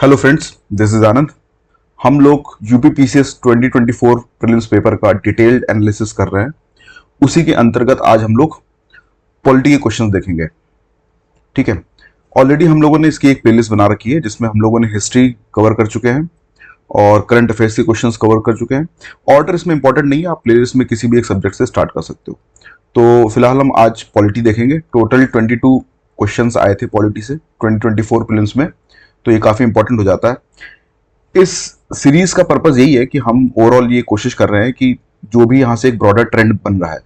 Hello friends, this is आनंद। हम लोग UPPCS 2024 prelims paper का डिटेल्ड एनालिसिस कर रहे हैं। उसी के अंतर्गत आज हम लोग पॉलिटी के क्वेश्चंस देखेंगे। ठीक है, ऑलरेडी हम लोगों ने इसकी एक प्लेलिस्ट बना रखी है जिसमें हम लोगों ने हिस्ट्री कवर कर चुके हैं और करंट अफेयर्स के क्वेश्चंस कवर कर चुके हैं। ऑर्डर इसमें इंपॉर्टेंट नहीं है, आप प्लेलिस्ट में किसी भी एक सब्जेक्ट से स्टार्ट कर सकते हो। तो फिलहाल हम आज पॉलिटी देखेंगे। टोटल 22 क्वेश्चंस आए थे पॉलिटी से 2024 प्रीलिम्स में, तो ये काफ़ी इंपॉर्टेंट हो जाता है। इस सीरीज का पर्पस यही है कि हम ओवरऑल ये कोशिश कर रहे हैं कि जो भी यहाँ से एक ब्रॉडर ट्रेंड बन रहा है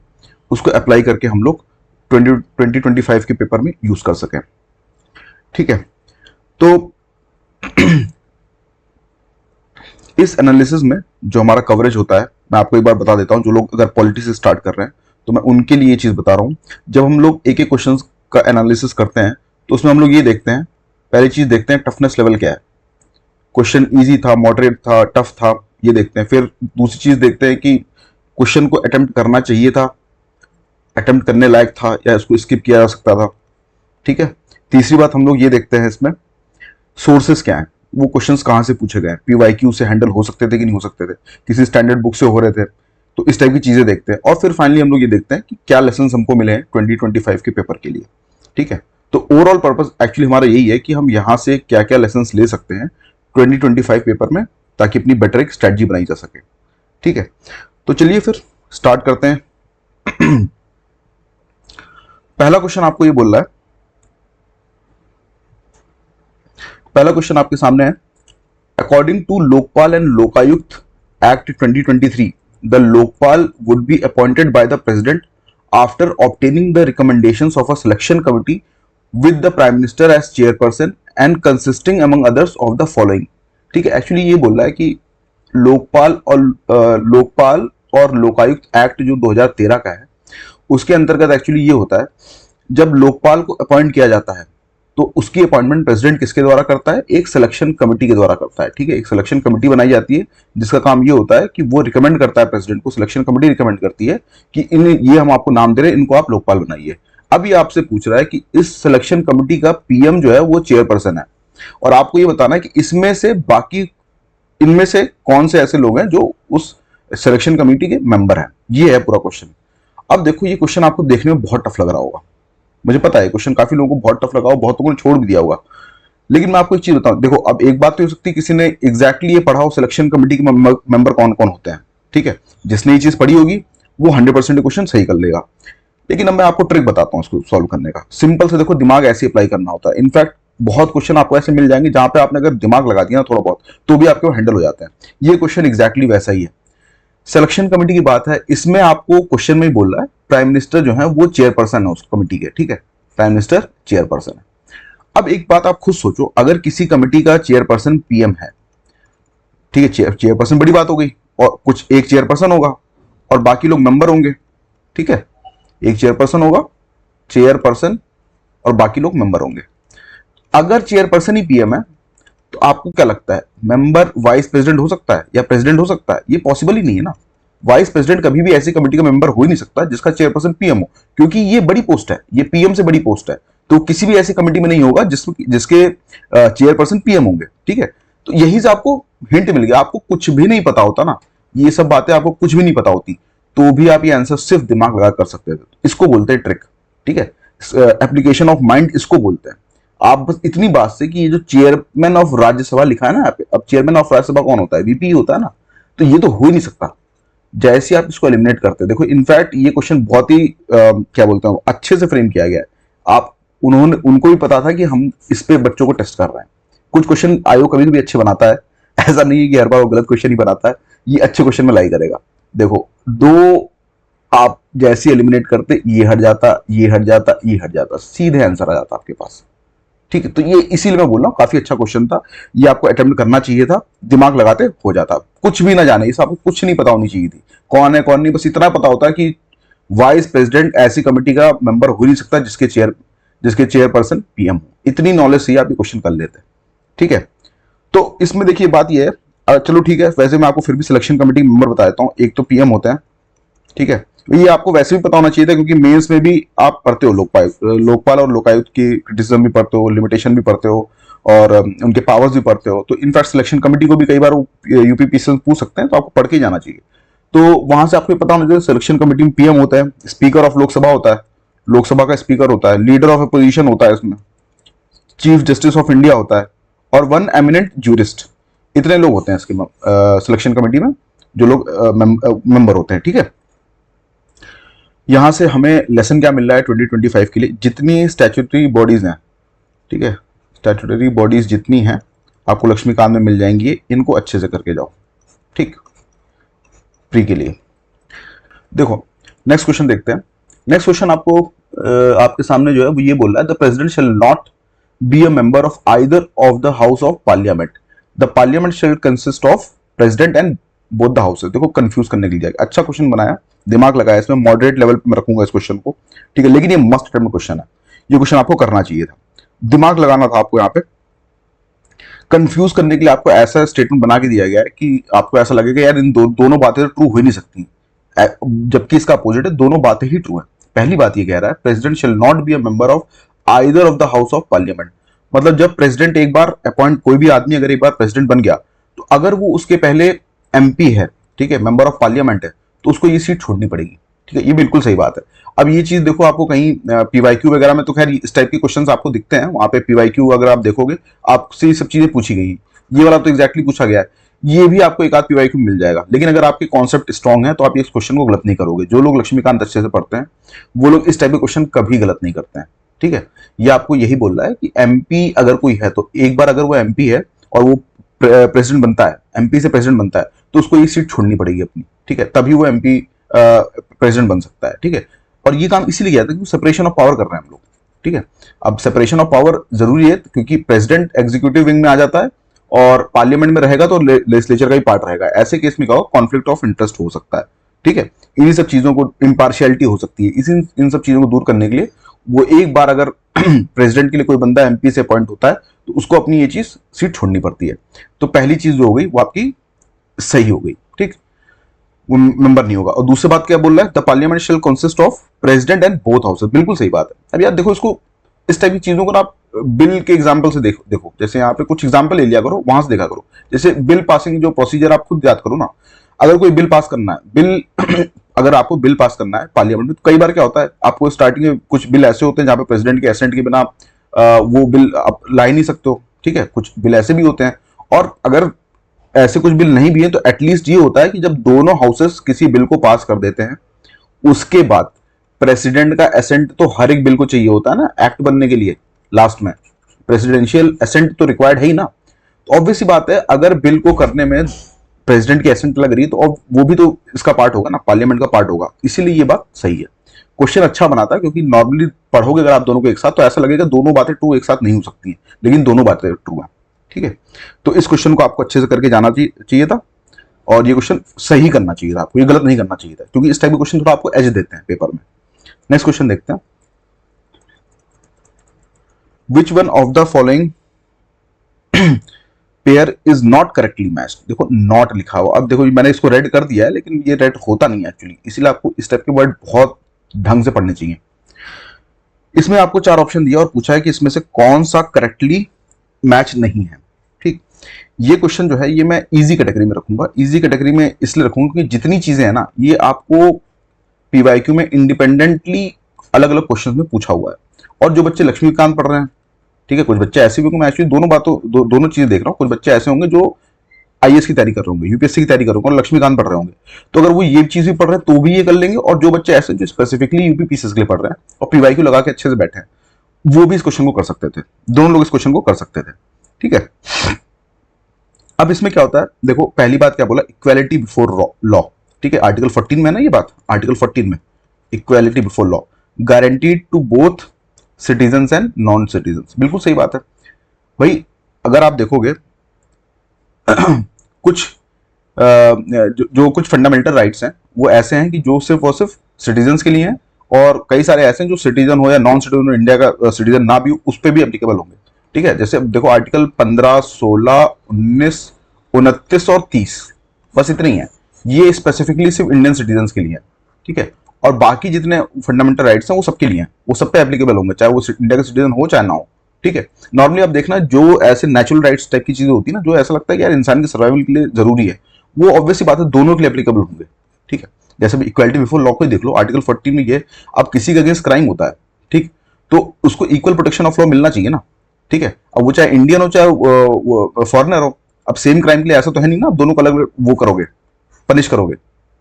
उसको अप्लाई करके हम लोग 2025 के पेपर में यूज कर सकें। ठीक है, तो इस एनालिसिस में जो हमारा कवरेज होता है, मैं आपको एक बार बता देता हूं। जो लोग अगर पॉलिटी से स्टार्ट कर रहे हैं तो मैं उनके लिए ये चीज बता रहा हूं। जब हम लोग एक एक क्वेश्चन का एनालिसिस करते हैं तो उसमें हम लोग ये देखते हैं, पहली चीज देखते हैं टफनेस लेवल क्या है। क्वेश्चन इजी था, मॉडरेट था, टफ था, ये देखते हैं। फिर दूसरी चीज देखते हैं कि क्वेश्चन को अटेम्प्ट करना चाहिए था, अटेम्प्ट करने लायक था या इसको स्किप किया जा सकता था। ठीक है, तीसरी बात हम लोग ये देखते हैं इसमें सोर्सेस क्या है, वो क्वेश्चंस कहाँ से पूछे गए, पीवाईक्यू से हैंडल हो सकते थे कि नहीं हो सकते थे, किसी स्टैंडर्ड बुक से हो रहे थे, तो इस टाइप की चीजें देखते हैं। और फिर फाइनली हम लोग ये देखते हैं कि क्या लेसन हमको मिले हैं 2025 के पेपर के लिए। ठीक है, तो ओवरऑल पर्पस एक्चुअली हमारा यही है कि हम यहाँ से क्या क्या लेसन ले सकते हैं 2025 पेपर में, ताकि अपनी बेटर एक स्ट्रेटजी बनाई जा सके। ठीक है, तो चलिए फिर स्टार्ट करते हैं। पहला क्वेश्चन आपको ये बोल रहा है, पहला क्वेश्चन आपके सामने है। According to Lokpal and Lokayukta act 2023, the Lokpal would be appointed by the president after obtaining the recommendations of a selection committee with the prime minister as chairperson and consisting among others of the following. ठीक है, actually ये बोल रहा है कि लोकपाल और Lokayukta act जो 2013 का है उसके अंतर्गत एक्चुअली ये होता है, जब लोकपाल को अपॉइंट किया जाता है तो उसकी अपॉइंटमेंट प्रेसिडेंट किसके द्वारा करता है, एक सिलेक्शन कमेटी के द्वारा करता है। ठीक है, एक सिलेक्शन कमेटी बनाई जाती है जिसका काम ये होता है कि वो रिकमेंड करता है प्रेसिडेंट को, सिलेक्शन कमेटी रिकमेंड करती है कि इन ये हम आपको नाम दे रहे हैं, इनको आप लोकपाल बनाइए। अब ये आपसे पूछ रहा है कि इस सिलेक्शन कमेटी का पीएम जो है वो चेयरपर्सन है, और आपको ये बताना है कि इसमें से बाकी इनमें से कौन से ऐसे लोग हैं जो उस सिलेक्शन कमेटी के मेंबर हैं। ये है पूरा क्वेश्चन। अब देखो, ये क्वेश्चन आपको देखने में बहुत टफ लग रहा होगा, मुझे पता है क्वेश्चन काफी लोगों को बहुत टफ लगा हो, बहुत लोगों ने छोड़ भी दिया होगा। लेकिन मैं आपको एक चीज बताऊं, देखो अब एक बात तो हो सकती है किसी ने एग्जैक्टली ये पढ़ा हो सिलेक्शन कमेटी के मेंबर कौन कौन होते हैं। ठीक है, जिसने ये चीज पढ़ी होगी वो 100% क्वेश्चन सही कर लेगा। लेकिन अब मैं आपको ट्रिक बताता हूँ इसको सॉल्व करने का। सिंपल से देखो, दिमाग ऐसे अप्लाई करना होता है। इनफैक्ट बहुत क्वेश्चन आपको ऐसे मिल जाएंगे जहां पे आपने अगर दिमाग लगा दिया ना थोड़ा बहुत, तो भी आपके हैंडल हो जाते हैं। ये क्वेश्चन एग्जैक्टली वैसा ही है। सिलेक्शन कमेटी की बात है, इसमें आपको क्वेश्चन में ही बोल रहा है प्राइम मिनिस्टर जो है वो चेयरपर्सन है उस कमेटी के। ठीक है, प्राइम मिनिस्टर चेयरपर्सन है। अब एक बात आप खुद सोचो, अगर किसी कमेटी का चेयरपर्सन पीएम है, ठीक है, चेयरपर्सन बड़ी बात हो गई, और कुछ एक चेयरपर्सन होगा और बाकी लोग मेंबर होंगे। ठीक है, एक चेयरपर्सन होगा, चेयरपर्सन और बाकी लोग मेंबर होंगे। अगर चेयरपर्सन ही पीएम है तो आपको क्या लगता है, मेंबर वाइस प्रेसिडेंट हो सकता है या प्रेसिडेंट हो सकता है? ये पॉसिबल ही नहीं है ना। वाइस प्रेसिडेंट कभी भी ऐसी कमेटी का मेंबर हो ही नहीं सकता जिसका चेयरपर्सन पीएम हो, क्योंकि ये बड़ी पोस्ट है, ये पीएम से बड़ी पोस्ट है। तो किसी भी ऐसी कमेटी में नहीं होगा जिसके चेयरपर्सन पीएम होंगे। ठीक है, तो यही से आपको हिंट मिल गया। आपको कुछ भी नहीं पता होता ना, ये सब बातें आपको कुछ भी नहीं पता होती, तो भी आप ये आंसर सिर्फ दिमाग लगा कर सकते थे। इसको बोलते हैं ट्रिक। ठीक है, एप्लीकेशन ऑफ माइंड इसको बोलते हैं। आप बस इतनी बात से कि ये जो चेयरमैन ऑफ राज्यसभा लिखा है ना यहाँ पे, अब चेयरमैन ऑफ राज्यसभा कौन होता है, वीपी होता है ना, तो ये तो हो ही नहीं सकता। जैसे आप इसको एलिमिनेट करते हैं, देखो इनफैक्ट ये क्वेश्चन बहुत ही क्या बोलते हैं अच्छे से फ्रेम किया गया है। आप उनको भी पता था कि हम इस पे बच्चों को टेस्ट कर रहे हैं। कुछ क्वेश्चन आयोग कभी भी अच्छे बनाता है, ऐसा नहीं है कि हर बार वो गलत क्वेश्चन ही बनाता है। ये अच्छे क्वेश्चन में लाई करेगा। देखो, दो आप जैसे एलिमिनेट करते, ये हट जाता, ये हट जाता, ये हट जाता, सीधे आंसर आ जाता आपके पास। ठीक है, तो ये इसीलिए मैं बोल रहा हूँ काफी अच्छा क्वेश्चन था, ये आपको अटेम्प्ट करना चाहिए था, दिमाग लगाते हो जाता। कुछ भी ना जाने, इस आपको कुछ नहीं पता होनी चाहिए थी कौन है कौन नहीं, बस इतना पता होता है कि वाइस प्रेसिडेंट ऐसी कमेटी का मेंबर हो नहीं सकता जिसके चेयरपर्सन पीएम हो। इतनी नॉलेज से ही आप ये क्वेश्चन कर लेते हैं। ठीक है, तो इसमें देखिए बात ये है, चलो ठीक है, वैसे मैं आपको फिर भी सिलेक्शन कमेटी मेंबर बता देता हूँ। एक तो पीएम होते हैं, ठीक है, ये आपको वैसे भी पता होना चाहिए था क्योंकि मेंस में भी आप पढ़ते हो लोकपाल और लोकायुक्त की क्रिटिसिज्म भी पढ़ते हो, लिमिटेशन भी पढ़ते हो, और उनके पावर्स भी पढ़ते हो, तो इनफैक्ट सिलेक्शन कमेटी को भी कई बार यूपीपीसी पूछ सकते हैं, तो आपको पढ़ के ही जाना चाहिए। तो वहां से आपको पता होना चाहिए सिलेक्शन कमेटी में पीएम होता है, स्पीकर ऑफ लोकसभा होता है, लोकसभा का स्पीकर होता है, लीडर ऑफ अपोजिशन होता है, इसमें चीफ जस्टिस ऑफ इंडिया होता है, और वन एमिनेंट जूरिस्ट। इतने लोग होते हैं इसके सिलेक्शन कमेटी में, जो लोग मेंबर होते हैं। ठीक है, यहां से हमें लेसन क्या मिल रहा है 2025 के लिए, जितनी स्टैट्यूटरी बॉडीज हैं, ठीक है, स्टैट्यूटरी बॉडीज जितनी हैं आपको लक्ष्मीकांत में मिल जाएंगी, इनको अच्छे से करके जाओ। ठीक, प्री के लिए। देखो नेक्स्ट क्वेश्चन देखते हैं। नेक्स्ट क्वेश्चन आपको आपके सामने जो है वो ये बोल रहा है, the president shall not be a member of either of the house of parliament, the parliament shell consist of president and both the houses. देखो कंफ्यूज करने के लिए अच्छा क्वेश्चन बनाया, दिमाग लगाया इसमें, मॉडरेट लेवल पे मैं रखूंगा इस क्वेश्चन को। ठीक है, लेकिन ये मस्ट अटेम्प्ट क्वेश्चन है, ये क्वेश्चन आपको करना चाहिए था, दिमाग लगाना था आपको। यहाँ पे कंफ्यूज करने के लिए आपको ऐसा स्टेटमेंट बना के दिया गया है कि आपको ऐसा लगेगा यार इन दोनों बातें ट्रू हो ही नहीं सकती, जबकि इसका अपोजिट है, दोनों बातें ही ट्रू है। पहली बात ये कह रहा है president shall not be a member of either of the house of parliament, मतलब जब प्रेसिडेंट एक बार अपॉइंट, कोई भी आदमी अगर एक बार प्रेसिडेंट बन गया, तो अगर वो उसके पहले एमपी है, ठीक है, मेंबर ऑफ पार्लियामेंट है, तो उसको ये सीट छोड़नी पड़ेगी। ठीक है, ये बिल्कुल सही बात है। अब ये चीज देखो आपको कहीं पीवाईक्यू वगैरह में तो खैर इस टाइप के क्वेश्चंस आपको दिखते हैं, वहां पे पीवाईक्यू अगर आप देखोगे आपसे ये सब चीजें पूछी गई हैं, ये वाला तो एग्जैक्टली पूछा गया है, ये भी आपको एक आध पीवाईक्यू मिल जाएगा। लेकिन अगर आपके कॉन्सेप्ट स्ट्रांग है तो आप इस क्वेश्चन को गलत नहीं करोगे। जो लोग लक्ष्मीकांत अच्छे से पढ़ते हैं वो लोग इस टाइप के क्वेश्चन कभी गलत नहीं करते हैं। ठीक है, ये आपको यही बोल रहा है कि एमपी अगर कोई है, तो एक बार अगर वो एमपी है और वो प्रेसिडेंट बनता है, एमपी से प्रेसिडेंट बनता है, तो उसको ये सीट छोड़नी पड़ेगी अपनी। ठीक है, तभी वो एमपी प्रेसिडेंट बन सकता है। ठीक है, और ये काम इसीलिए किया था क्योंकि सेपरेशन ऑफ पावर कर रहे हैं हम लोग। ठीक है, अब सेपरेशन ऑफ पावर जरूरी है क्योंकि प्रेसिडेंट एग्जीक्यूटिव विंग में आ जाता है और पार्लियामेंट में रहेगा तो लेजिस्लेचर का ही पार्ट रहेगा। ऐसे केस में क्या होगा, कॉन्फ्लिक्ट ऑफ इंटरेस्ट हो सकता है। ठीक है, इन्हीं सब चीजों को, इम्पार्शियलिटी हो सकती है, इन सब चीजों को दूर करने के लिए वो एक बार अगर प्रेसिडेंट के लिए कोई बंदा एमपी से अपॉइंट होता है तो उसको अपनी ये चीज सीट छोड़नी पड़ती है। तो पहली चीज जो हो गई वो आपकी सही हो गई। ठीक, वो मेंबर नहीं होगा। और दूसरी बात क्या बोल रहा है, the parliament shell consist of president and both houses, बिल्कुल सही बात है। अब यार देखो इसको, इस टाइप की चीजों को ना आप बिल के एग्जांपल से देखो, जैसे यहाँ पे कुछ एग्जांपल ले लिया करो, वहां से देखा करो। जैसे बिल पासिंग जो प्रोसीजर आप खुद याद करो ना, अगर कोई बिल पास करना है, बिल अगर आपको बिल पास करना है पार्लियामेंट में, तो कई बार क्या होता है, आपको स्टार्टिंग में कुछ बिल ऐसे होते हैं जहां पे प्रेसिडेंट के एसेंट के बिना वो बिल आप ला ही नहीं सकते हो। ठीक है, कुछ बिल ऐसे भी होते हैं, और अगर ऐसे कुछ बिल नहीं भी है तो एटलीस्ट ये होता है कि जब दोनों हाउसेस किसी बिल को पास कर देते हैं, उसके बाद प्रेसिडेंट का एसेंट तो हर एक बिल को चाहिए होता है ना एक्ट बनने के लिए। लास्ट में प्रेसिडेंशियल एसेंट तो रिक्वायर्ड है ही ना। तो ऑब्वियस सी बात है, अगर बिल को करने में प्रेसिडेंट की एसेंट लग रही है तो वो भी तो इसका पार्ट होगा ना, पार्लियामेंट का पार्ट होगा। इसीलिए ये बात सही है। क्वेश्चन अच्छा बनाता है क्योंकि नॉर्मली पढ़ोगे अगर आप दोनों को एक साथ तो ऐसा लगेगा दोनों बातें ट्रू एक साथ नहीं हो सकती हैं, लेकिन दोनों बातें ट्रू है। ठीक है, तो इस क्वेश्चन को आपको अच्छे से करके जाना चाहिए था, और ये क्वेश्चन सही करना चाहिए था आपको, ये गलत नहीं करना चाहिए था, क्योंकि इस टाइप के क्वेश्चन थोड़ा आपको एज देते हैं पेपर में। नेक्स्ट क्वेश्चन देखते हैं, which one of the following pair is not correctly matched. देखो नॉट लिखा हुआ, अब देखो मैंने इसको रेड कर दिया है, लेकिन ये रेड होता नहीं है एक्चुअली, इसीलिए आपको इस टाइप के वर्ड बहुत ढंग से पढ़ने चाहिए। इसमें आपको 4 ऑप्शन दिया और पूछा है कि इसमें से कौन सा करेक्टली मैच नहीं है। ठीक, ये क्वेश्चन जो है ये मैं इजी कैटेगरी में रखूंगा। इजी कैटेगरी में इसलिए रखूंगा क्योंकि जितनी चीजें हैं ना, ये आपको पीवाईक्यू में इंडिपेंडेंटली अलग अलग क्वेश्चन में पूछा हुआ है। और जो बच्चे लक्ष्मीकांत पढ़ रहे हैं, ठीक है, कुछ बच्चे ऐसे भी, मैं एक्चुअली दोनों चीजें देख रहा हूँ। कुछ बच्चे ऐसे होंगे जो आईएएस की तैयारी कर रहे होंगे, यूपीएससी की तैयारी कर रहे होंगे और लक्ष्मीकांत पढ़ रहे होंगे, तो अगर वो ये चीज भी पढ़ रहे हैं तो भी ये कर लेंगे। और जो बच्चे ऐसे जो स्पेसिफिकली यूपीपीसीएस के लिए पढ़ रहे हैं और पीवाईक्यू लगा के अच्छे से बैठे हैं, वो भी इस क्वेश्चन को कर सकते थे। दोनों लोग इस क्वेश्चन को कर सकते थे। ठीक है, अब इसमें क्या होता है, देखो पहली बात क्या बोला, इक्वालिटी बिफोर लॉ। ठीक है, आर्टिकल 14 में है ना ये बात, आर्टिकल 14 में equality before law guaranteed to both citizen and non citizen, बिल्कुल सही बात है भाई। अगर आप देखोगे कुछ जो कुछ फंडामेंटल राइट्स हैं वो ऐसे हैं कि जो सिर्फ और सिर्फ सिटीजन के लिए हैं, और कई सारे ऐसे हैं जो सिटीजन हो या नॉन सिटीजन हो, इंडिया का सिटीजन ना भी हो, उस पर भी एप्लीकेबल होंगे। ठीक है, जैसे देखो आर्टिकल 15, 16, 19, 29 और 30, बस इतने ही है। ये स्पेसिफिकली सिर्फ इंडियन सिटीजन के लिए है। ठीक है, और बाकी जितने फंडामेंटल राइट्स हैं वो सबके लिए हैं, वो सब पे एप्लीकेबल होंगे, चाहे वो इंडिया का सिटीजन हो चाहे ना हो। ठीक है। नॉर्मली आप देखना जो ऐसे नेचुरल राइट्स टाइप की चीजें होती है ना, जो ऐसा लगता है कि यार इंसान के सर्वाइवल के लिए जरूरी है, वो ऑब्वियसली बात है दोनों के लिए एप्लीकेबल होंगे। ठीक है, जैसे भी इक्वालिटी बिफोर लॉ को ही देख लो, आर्टिकल 40 में ये अब किसी के अगेंस्ट क्राइम होता है, ठीक, तो उसको इक्वल प्रोटेक्शन ऑफ लॉ मिलना चाहिए ना। ठीक है, अब वो चाहे इंडियन हो चाहे फॉरनर हो, अब सेम क्राइम के लिए ऐसा तो है नहीं ना, आप दोनों को अलग वो करोगे, पनिश करोगे।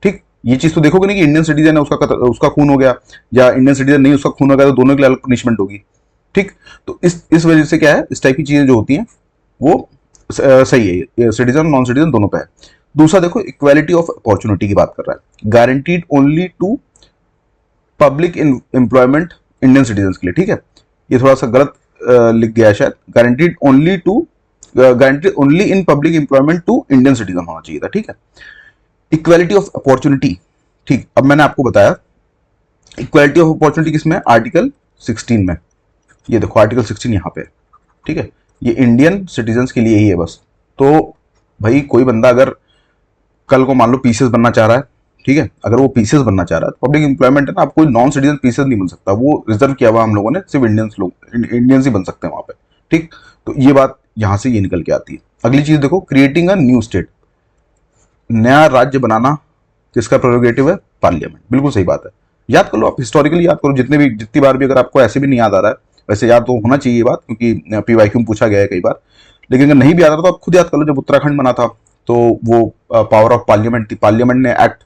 ठीक, ये चीज तो देखोगे नहीं कि इंडियन सिटीजन है उसका खून हो गया, या इंडियन सिटीजन नहीं उसका खून हो गया, तो दोनों के लिए अलग पनिशमेंट होगी। ठीक, तो इस वजह से क्या है, इस टाइप की चीजें जो होती हैं वो सही है, सिटीजन नॉन सिटीजन दोनों पे है। दूसरा देखो, इक्वालिटी ऑफ अपॉर्चुनिटी की बात कर रहा है, guaranteed only to public employment Indian citizen के लिए। ठीक है, ये थोड़ा सा गलत लिख गया है शायद, guaranteed only in public employment to Indian citizen होना चाहिए था। ठीक है, इक्वालिटी ऑफ अपॉर्चुनिटी, ठीक, अब मैंने आपको बताया इक्वालिटी ऑफ अपॉर्चुनिटी किसमें, आर्टिकल 16 में। ये देखो आर्टिकल 16 यहाँ पे, ठीक है, ये इंडियन सिटीजन के लिए ही है बस। तो भाई कोई बंदा अगर कल को मान लो पीसीएस बनना चाह रहा है, ठीक है, अगर वो पीसीएस बनना चाह रहा है, तो पब्लिक एम्प्लॉयमेंट है ना, आप कोई नॉन सिटीजन पीसीएस नहीं बन सकता, वो रिजर्व किया हुआ हम लोगों ने, सिर्फ इंडियंस ही बन सकते हैं वहां पे। ठीक, तो ये बात यहां से ये निकल के आती है। अगली चीज देखो, क्रिएटिंग अ न्यू स्टेट, नया राज्य बनाना किसका प्रेरोगेटिव है, पार्लियामेंट। बिल्कुल सही बात है, याद कर लो आप, हिस्टोरिकली याद करो, जितनी बार भी, अगर आपको ऐसे भी नहीं याद आ रहा है, वैसे याद तो होना चाहिए ये बात, क्योंकि पीवाईक्यू में पूछा गया है कई बार, लेकिन अगर नहीं भी याद आ रहा तो आप खुद याद कर लो, जब उत्तराखंड बना था तो वो पावर ऑफ पार्लियामेंट थी, पार्लियामेंट ने एक्ट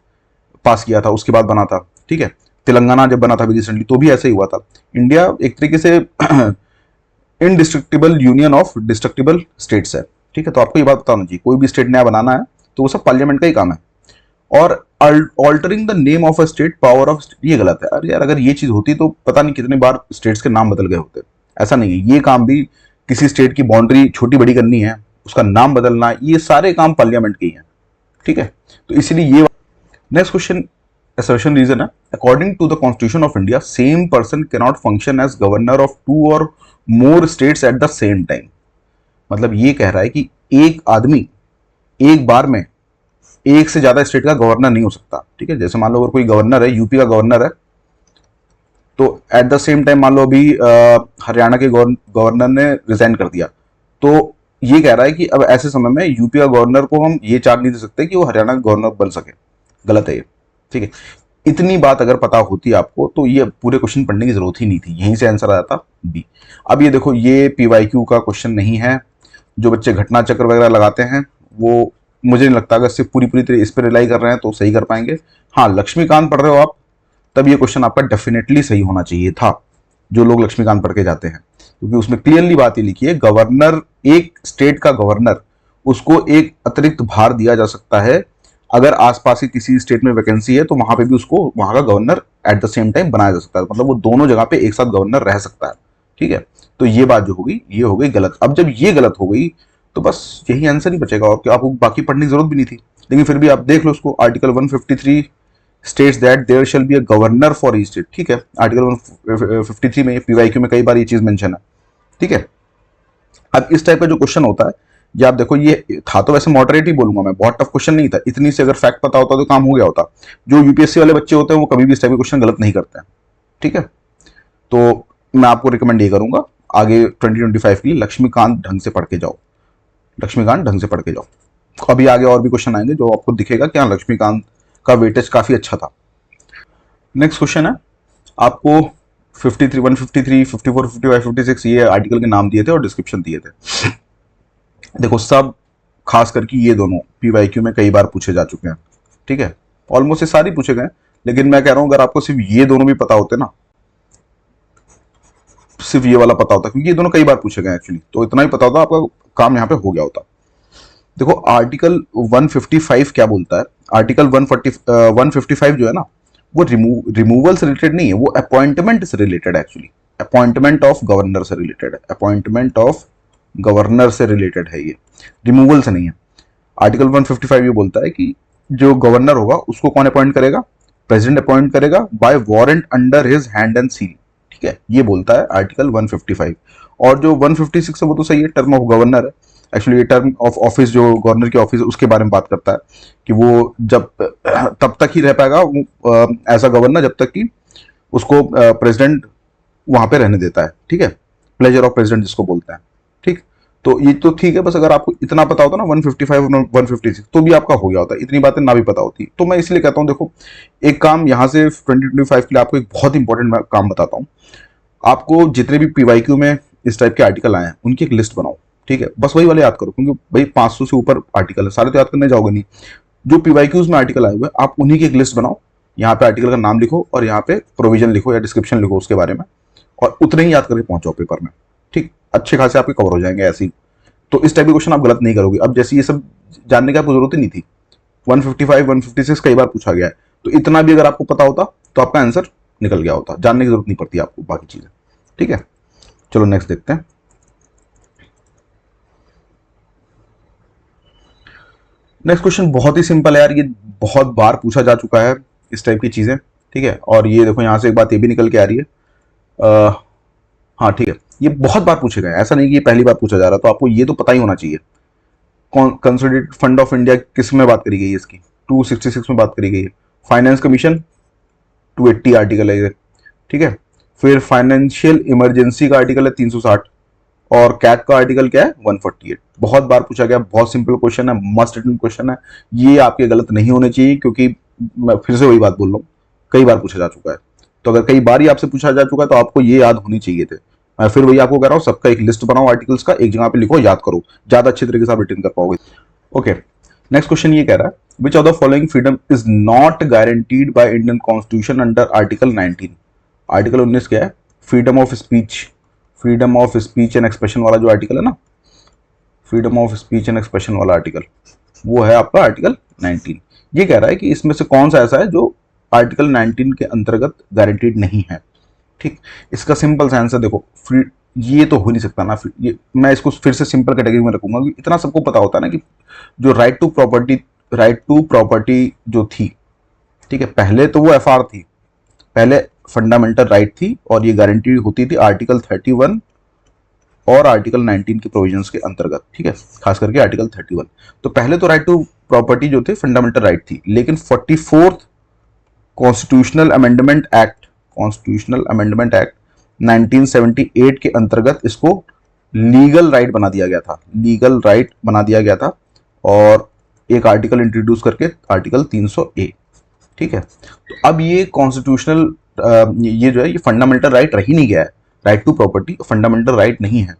पास किया था, उसके बाद बना था। ठीक है, तेलंगाना जब बना था अभी रिसेंटली तो भी ऐसे ही हुआ था। इंडिया एक तरीके से indestructible union of destructible states है। ठीक है, तो आपको ये बात बताना चाहिए, कोई भी स्टेट नया बनाना है तो वो सब पार्लियामेंट का ही काम है। और altering the name of a state, power of, ये गलत है। अरे यार, अगर ये चीज होती तो पता नहीं कितने बार स्टेट्स के नाम बदल गए होते। ऐसा नहीं है, ये काम भी किसी स्टेट की बाउंड्री छोटी बड़ी करनी है, उसका नाम बदलना, ये सारे काम पार्लियामेंट के ही हैं। ठीक है, तो इसलिए ये नेक्स्ट क्वेश्चन assertion रीजन है, according to the constitution of India same person can not function as governor of two और more states at the same time. मतलब ये कह रहा है कि एक आदमी एक बार में एक से ज्यादा स्टेट का गवर्नर नहीं हो सकता। ठीक है, जैसे मान लो अगर कोई गवर्नर है, यूपी का गवर्नर है, तो एट द सेम टाइम मान लो अभी हरियाणा के गवर्नर ने रिजाइन कर दिया, तो ये कह रहा है कि अब ऐसे समय में यूपी का गवर्नर को हम ये चार्ज नहीं दे सकते कि वो हरियाणा का गवर्नर बन सके। गलत है ये। ठीक है, इतनी बात अगर पता होती आपको तो ये पूरे क्वेश्चन पढ़ने की जरूरत ही नहीं थी, यहीं से आंसर आ जाता बी। अब ये देखो, ये पीवाईक्यू का क्वेश्चन नहीं है। जो बच्चे घटना चक्र वगैरह लगाते हैं वो, मुझे नहीं लगता अगर सिर्फ पूरी तरह इस पर रिलाई कर रहे हैं तो सही कर पाएंगे। हाँ, लक्ष्मीकांत पढ़ रहे हो आप, तब ये क्वेश्चन आपका डेफिनेटली सही होना चाहिए था, जो लोग लक्ष्मीकांत पढ़ के जाते हैं, क्योंकि उसमें क्लियरली बात ये लिखी है, गवर्नर, एक स्टेट का गवर्नर, उसको एक अतिरिक्त भार दिया जा सकता है अगर आसपास की किसी स्टेट में वैकेंसी है, तो वहां पे भी उसको वहां का governor eight the same time बनाया जा सकता है, मतलब वो दोनों जगह पे एक साथ गवर्नर रह सकता है। ठीक है, तो ये बात जो होगी ये हो गई गलत। अब जब ये गलत हो गई तो बस यही आंसर ही बचेगा, और आपको बाकी पढ़ने की जरूरत भी नहीं थी। लेकिन फिर भी आप देख लो उसको, article 153 states that there shall be a governor for each state. ठीक है, आर्टिकल 153 में, पीवाईक्यू में कई बार ये चीज मेंशन है। ठीक है, अब इस टाइप का जो क्वेश्चन होता है, ये आप देखो, ये था तो वैसे मॉडरेट ही बोलूंगा मैं, बहुत टफ क्वेश्चन नहीं था, इतनी से अगर फैक्ट पता होता तो काम हो गया होता। जो यूपीएससी वाले बच्चे होते हैं वो कभी भी इस टाइप के क्वेश्चन गलत नहीं करते हैं। ठीक है, तो मैं आपको रिकमेंड ये करूंगा, आगे 2025 के लिए लक्ष्मीकांत ढंग से पढ़ के जाओ, लक्ष्मीकांत ढंग से पढ़ के जाओ। अभी आगे और भी क्वेश्चन आएंगे जो आपको दिखेगा कि हाँ, लक्ष्मीकांत का वेटेज काफी अच्छा था। नेक्स्ट क्वेश्चन है, आपको 53, 153, 54, 55, 56 ये आर्टिकल के नाम दिए थे और डिस्क्रिप्शन दिए थे। देखो, सब खास करके ये दोनों पीवाईक्यू में कई बार पूछे जा चुके हैं। ठीक है, ऑलमोस्ट ये सारे पूछे गए, लेकिन मैं कह रहा हूं अगर आपको सिर्फ ये दोनों भी पता होते ना, सिर्फ ये वाला पता होता, क्योंकि ये दोनों कई बार पूछे गए एक्चुअली, तो इतना ही पता होता, आपका काम यहाँ पे हो गया होता। देखो, आर्टिकल 155 क्या बोलता है, आर्टिकल 155 जो है ना, वो रिमूवल से रिलेटेड नहीं है, वो अपॉइंटमेंट से रिलेटेड है एक्चुअली, अपॉइंटमेंट ऑफ गवर्नर से रिलेटेड है, अपॉइंटमेंट ऑफ गवर्नर से रिलेटेड है ये, रिमूवल से नहीं है। आर्टिकल 155 ये बोलता है कि जो गवर्नर होगा उसको कौन अपॉइंट करेगा, प्रेसिडेंट अपॉइंट करेगा by warrant under his hand and seal. ठीक है, ये बोलता है आर्टिकल 155। और जो 156 है वो तो सही है, टर्म ऑफ गवर्नर है एक्चुअली, ये टर्म ऑफ ऑफिस जो गवर्नर की ऑफिस है उसके बारे में बात करता है कि वो जब तब तक ही रह पाएगा ऐसा गवर्नर जब तक कि उसको प्रेसिडेंट वहां पे रहने देता है। ठीक है, प्लेजर ऑफ प्रेसिडेंट जिसको बोलते हैं। ठीक, तो ये तो ठीक है, बस अगर आपको इतना पता होता ना 155 और 156 तो भी आपका हो गया होता, इतनी बातें ना भी पता होती। तो मैं इसलिए कहता हूँ देखो, एक काम यहाँ से 2025 के लिए आपको एक बहुत इंपॉर्टेंट काम बताता हूँ। आपको जितने भी पीवाईक्यू में इस टाइप के आर्टिकल आए हैं उनकी एक लिस्ट बनाओ। ठीक है, बस वही वाले याद करो, क्योंकि भाई 500 से ऊपर आर्टिकल है, सारे तो याद करने जाओगे नहीं। जो पीवाईक्यूज में आर्टिकल आए हुए आप उन्हीं की एक लिस्ट बनाओ, यहाँ पे आर्टिकल का नाम लिखो और यहाँ पे प्रोविजन लिखो या डिस्क्रिप्शन लिखो उसके बारे में, और उतने ही याद करके पहुंचाओ पेपर में। ठीक, अच्छे खासे आपके कवर हो जाएंगे ऐसे ही। तो इस टाइप के क्वेश्चन आप गलत नहीं करोगे। अब जैसे ये सब जानने की आपको जरूरत ही नहीं थी, 155 156 कई बार पूछा गया है, तो इतना भी अगर आपको पता होता तो आपका आंसर निकल गया होता, जानने की जरूरत नहीं पड़ती आपको बाकी चीजें। ठीक है, चलो नेक्स्ट देखते हैं। नेक्स्ट क्वेश्चन बहुत ही सिंपल है यार, ये बहुत बार पूछा जा चुका है इस टाइप की चीजें। ठीक है, और ये देखो यहाँ से एक बात ये भी निकल के आ रही है, हाँ ठीक है, ये बहुत बार पूछे गए, ऐसा नहीं कि ये पहली बार पूछा जा रहा, तो आपको ये तो पता ही होना चाहिए। कंसोलिडेटेड फंड ऑफ इंडिया किस में बात करी गई है, इसकी 266 में बात करी गई है। फाइनेंस कमीशन 280 आर्टिकल है ये। ठीक है, फिर फाइनेंशियल इमरजेंसी का आर्टिकल है 360, और कैट का आर्टिकल क्या है 148। बहुत बार पूछा गया, बहुत सिंपल क्वेश्चन है, मस्ट रिटन क्वेश्चन है, ये आपके गलत नहीं होने चाहिए, क्योंकि मैं फिर से वही बात बोल रहा हूँ, कई बार पूछा जा चुका है। तो अगर कई बार ही आपसे पूछा जा चुका है तो आपको ये याद होनी चाहिए थे। मैं फिर वही आपको कह रहा हूँ, सबका एक लिस्ट बनाओ आर्टिकल्स का, एक जगह पे लिखो, याद करो, ज्यादा अच्छे तरीके से आप रिटर्न कर पाओगे। ओके, नेक्स्ट क्वेश्चन ये कह रहा है, which of the following freedom is not guaranteed by Indian constitution under article 19। Article 19 क्या है, freedom of speech, freedom of speech and expression वाला जो आर्टिकल है ना, freedom of speech and expression वाला आर्टिकल, वो है आपका आर्टिकल 19। ये कह रहा है कि इसमें से कौन सा ऐसा है जो आर्टिकल 19 के अंतर्गत गारंटीड नहीं है। ठीक, इसका सिंपल सा आंसर देखो, फ्री, ये तो हो नहीं सकता ना, ये मैं इसको फिर से सिंपल कैटेगरी में रखूंगा, क्योंकि इतना सबको पता होता है ना कि जो राइट टू प्रॉपर्टी जो थी, ठीक है, पहले तो वो एफआर थी, पहले फंडामेंटल राइट थी, और ये गारंटी होती थी आर्टिकल 31 और आर्टिकल 19 के प्रोविजंस के अंतर्गत। ठीक है, खास करके आर्टिकल 31। तो पहले तो राइट टू प्रॉपर्टी जो थे फंडामेंटल राइट थी, लेकिन 44th constitutional amendment act, constitutional amendment act 1978 के अंतर्गत इसको लीगल राइट बना दिया गया था, लीगल राइट बना दिया गया था, और एक आर्टिकल इंट्रोड्यूस करके आर्टिकल 300A। ठीक है, तो अब ये कॉन्स्टिट्यूशनल ये जो है ये फंडामेंटल राइट रह ही नहीं गया है, right to property fundamental right नहीं है,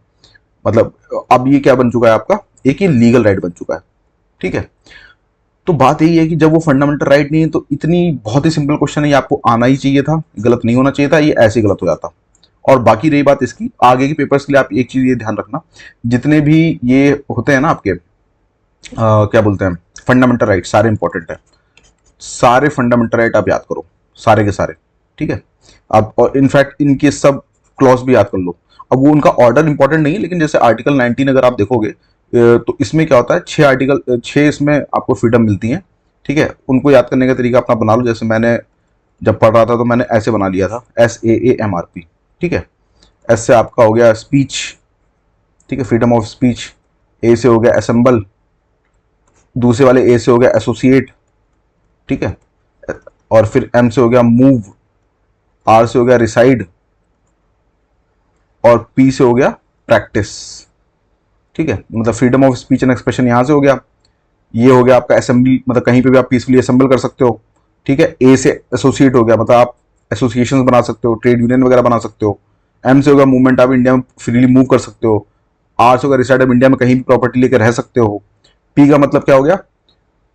मतलब अब ये क्या बन चुका है आपका, एक ये लीगल राइट बन चुका है। ठीक है, तो बात यही है कि जब वो फंडामेंटल राइट नहीं है तो इतनी बहुत ही सिंपल क्वेश्चन है, ये आपको आना ही चाहिए था, गलत नहीं होना चाहिए था, ये ऐसे गलत हो जाता। और बाकी रही बात इसकी आगे के पेपर्स के लिए, आप एक चीज ये ध्यान रखना, जितने भी ये होते हैं ना आपके क्या बोलते हैं फंडामेंटल राइट, सारे इंपॉर्टेंट है, सारे फंडामेंटल राइट आप याद करो, सारे के सारे। ठीक है, अब और इनफैक्ट इनके सब क्लॉज भी याद कर लो। अब वो उनका ऑर्डर इंपॉर्टेंट नहीं है, लेकिन जैसे आर्टिकल 19 अगर आप देखोगे तो इसमें क्या होता है, 6 इसमें आपको फ्रीडम मिलती है। ठीक है, उनको याद करने का तरीका अपना बना लो, जैसे मैंने जब पढ़ रहा था तो मैंने ऐसे बना लिया था, SAAMRP। ठीक है, एस से आपका हो गया स्पीच, ठीक है, फ्रीडम ऑफ स्पीच, ए से हो गया असेंबल, दूसरे वाले ए से हो गया एसोसिएट, ठीक है, और फिर एम से हो गया मूव, आर से हो गया रिसाइड, और पी से हो गया प्रैक्टिस। ठीक है, मतलब freedom of speech and expression यहां से हो गया, ये हो गया आपका असेंबली, मतलब कहीं पे भी आप पीसफुली असेंबल कर सकते हो। ठीक है, ए से एसोसिएट हो गया, मतलब आप एसोसिएशंस बना सकते हो, ट्रेड यूनियन वगैरह बना सकते हो। एम से होगा मूवमेंट, आप इंडिया में फ्रीली मूव कर सकते हो। आर से होगा रिसाइड, आप इंडिया में कहीं भी प्रॉपर्टी लेकर रह सकते हो। पी का मतलब क्या हो गया,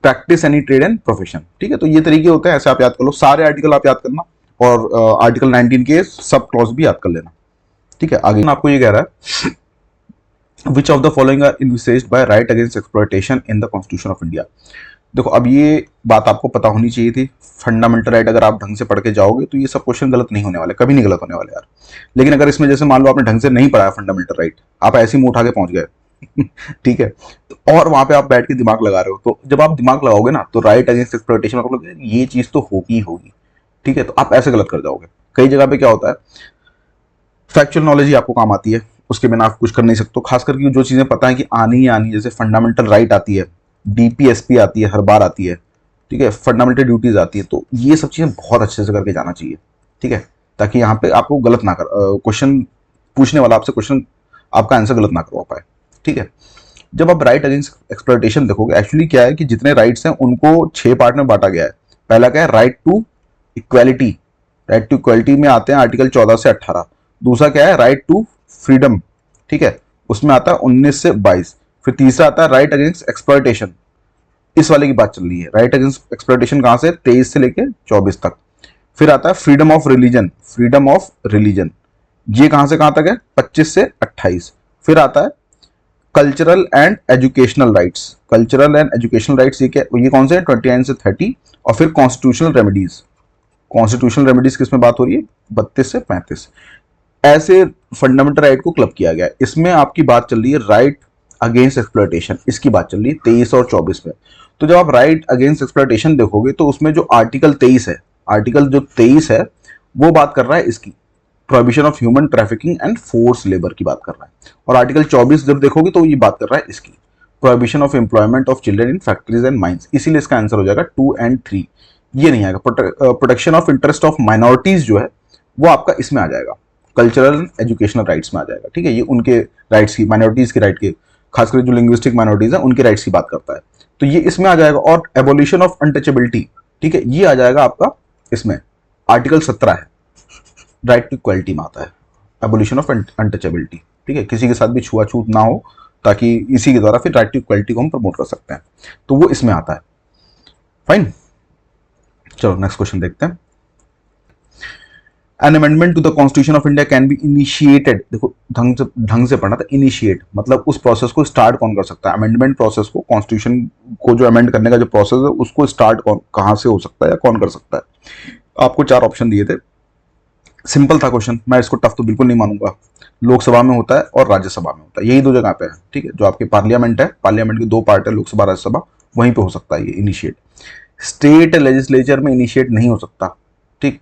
practice any trade and profession. ठीक है, तो ये तरीके होते हैं, ऐसे आप याद कर लो, सारे आर्टिकल आप याद करना, और आर्टिकल 19 के सब क्लॉज भी याद कर लेना। ठीक है, आगे आपको ये कह रहा है, which of the following are envisaged by right against exploitation in the constitution of India. देखो, अब ये बात आपको पता होनी चाहिए थी, फंडामेंटल राइट अगर आप ढंग से पढ़ के जाओगे तो ये सब क्वेश्चन गलत नहीं होने वाले, कभी नहीं गलत होने वाले यार। लेकिन अगर इसमें जैसे मान लो आपने ढंग से नहीं पढ़ाया फंडामेंटल राइट, आप ऐसे ही मुंह उठा के पहुंच गए ठीक है, तो और वहां पे आप बैठ के दिमाग लगा रहे हो, तो जब आप दिमाग लगाओगे ना तो राइट अगेंस्ट एक्सप्लॉयटेशन मतलब ये चीज तो होगी होगी। ठीक है, तो आप ऐसे गलत कर जाओगे। कई जगह पे क्या होता है, फैक्चुअल नॉलेज ही आपको काम आती है, उसके बिना आप कुछ कर नहीं सकते, खास करके जो चीजें पता है कि आनी ही आनी, जैसे फंडामेंटल राइट आती है, DPSP आती है, हर बार आती है। ठीक है, फंडामेंटल ड्यूटीज आती है, तो ये सब चीजें बहुत अच्छे से करके जाना चाहिए। ठीक है, ताकि यहाँ पे आपको गलत ना कर क्वेश्चन पूछने वाला आपसे क्वेश्चन आपका आंसर गलत ना करवा पाए, ठीक है। जब आप राइट अगेंस्ट एक्सप्लॉयटेशन देखोगे, एक्चुअली क्या है कि जितने राइट्स हैं उनको 6 पार्ट में बांटा गया है। पहला क्या है, right to equality, right to equality में आते हैं आर्टिकल 14 से 18। दूसरा क्या है, राइट टू फ्रीडम, ठीक है, उसमें आता है 19 से 22। फिर तीसरा आता है राइट अगेंस्ट एक्सप्लॉयटेशन, इस वाले की बात चल रही है। राइट अगेंस्ट एक्सप्लॉयटेशन कहां से, 23 से लेके 24 तक। फिर आता है freedom of religion, freedom of religion, ये कहां से कहां तक है, 25 से 28। फिर आता है cultural and educational rights, cultural and educational rights ये क्या, ये कौन से हैं, 29 से 30। और फिर कॉन्स्टिट्यूशनल रेमेडीज, कॉन्स्टिट्यूशनल रेमेडीज किसमें बात हो रही है, 32 से 35। ऐसे फंडामेंटल राइट को क्लब किया गया है। इसमें आपकी बात चल रही है राइट अगेंस्ट एक्सप्लॉयटेशन, इसकी बात चल रही है 23 और 24 में। तो जब आप राइट अगेंस्ट एक्सप्लॉयटेशन देखोगे तो उसमें जो आर्टिकल 23 है, आर्टिकल जो 23 है वो बात कर रहा है इसकी prohibition of human trafficking and force labour की बात कर रहा है। और आर्टिकल 24 जब देखोगे तो ये बात कर रहा है इसकी prohibition of employment of children in factories and mines. इसीलिए इसका आंसर हो जाएगा 2 और 3, ये नहीं आएगा। Protection of interest of minorities जो है वो आपका इसमें आ जाएगा, कल्चरल एजुकेशनल राइट्स में आ जाएगा, ठीक है। ये उनके राइट्स की, माइनॉरिटीज के राइट के, खासकर जो लिंग्विस्टिक माइनॉरिटीज है उनके राइट्स की बात करता है, तो ये इसमें आ जाएगा। और एबोलिशन ऑफ अनटचेबिलिटी, ठीक है, ये आ जाएगा आपका इसमें, आर्टिकल 17 है, राइट टू इक्वालिटी में आता है, एबोलिशन ऑफ अनटचेबिलिटी, ठीक है, किसी के साथ भी छुआछूत ना हो, ताकि इसी के द्वारा फिर राइट टू इक्वालिटी को हम प्रमोट कर सकते हैं, तो वो इसमें आता है। फाइन, चलो नेक्स्ट क्वेश्चन देखते हैं। An amendment to the constitution of India can be initiated, देखो ढंग से पढ़ना था, इनिशिएट मतलब उस प्रोसेस को स्टार्ट कौन कर सकता है, अमेंडमेंट प्रोसेस को, कॉन्स्टिट्यूशन को जो अमेंड करने का जो प्रोसेस है उसको स्टार्ट कौन, कहां से हो सकता है या कौन कर सकता है। आपको 4 ऑप्शन दिए थे, सिंपल था क्वेश्चन, मैं इसको टफ तो बिल्कुल नहीं मानूंगा। लोकसभा में होता है और राज्यसभा में होता है, यही 2 जगह पे है, ठीक है। जो आपकी पार्लियामेंट है, पार्लियामेंट के 2 पार्ट है, लोकसभा राज्यसभा, वहीं पे हो सकता है ये इनिशिएट। स्टेट लेजिस्लेचर में इनिशिएट नहीं हो सकता, ठीक।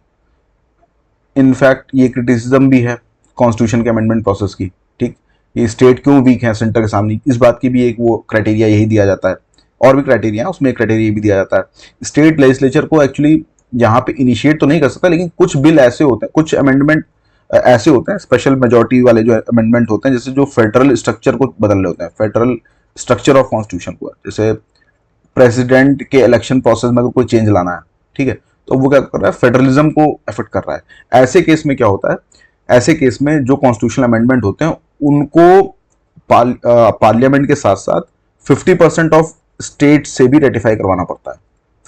इनफैक्ट ये क्रिटिसिज्म भी है कॉन्स्टिट्यूशन के अमेंडमेंट प्रोसेस की, ठीक। ये स्टेट क्यों वीक है सेंटर के सामने, इस बात की भी एक वो क्राइटेरिया यही दिया जाता है, और भी क्राइटेरिया है, उसमें एक क्राइटेरिया भी दिया जाता है। स्टेट लेजिस्लेचर को एक्चुअली यहाँ पे इनिशिएट तो नहीं कर सकता, लेकिन कुछ बिल ऐसे होते हैं, कुछ अमेंडमेंट ऐसे होते हैं, स्पेशल मेजोरिटी वाले जो अमेंडमेंट होते हैं, जैसे जो फेडरल स्ट्रक्चर को बदल रहे होते हैं, फेडरल स्ट्रक्चर ऑफ कॉन्स्टिट्यूशन को, जैसे प्रेसिडेंट के इलेक्शन प्रोसेस में अगर कोई चेंज लाना है, ठीक है, तो वो क्या कर रहा है, फेडरलिज्म को अफेक्ट कर रहा है। ऐसे केस में क्या होता है, ऐसे केस में जो कॉन्स्टिट्यूशनल अमेंडमेंट होते हैं उनको पार्लियामेंट के साथ साथ 50% ऑफ स्टेट से भी रेटिफाई करवाना पड़ता है,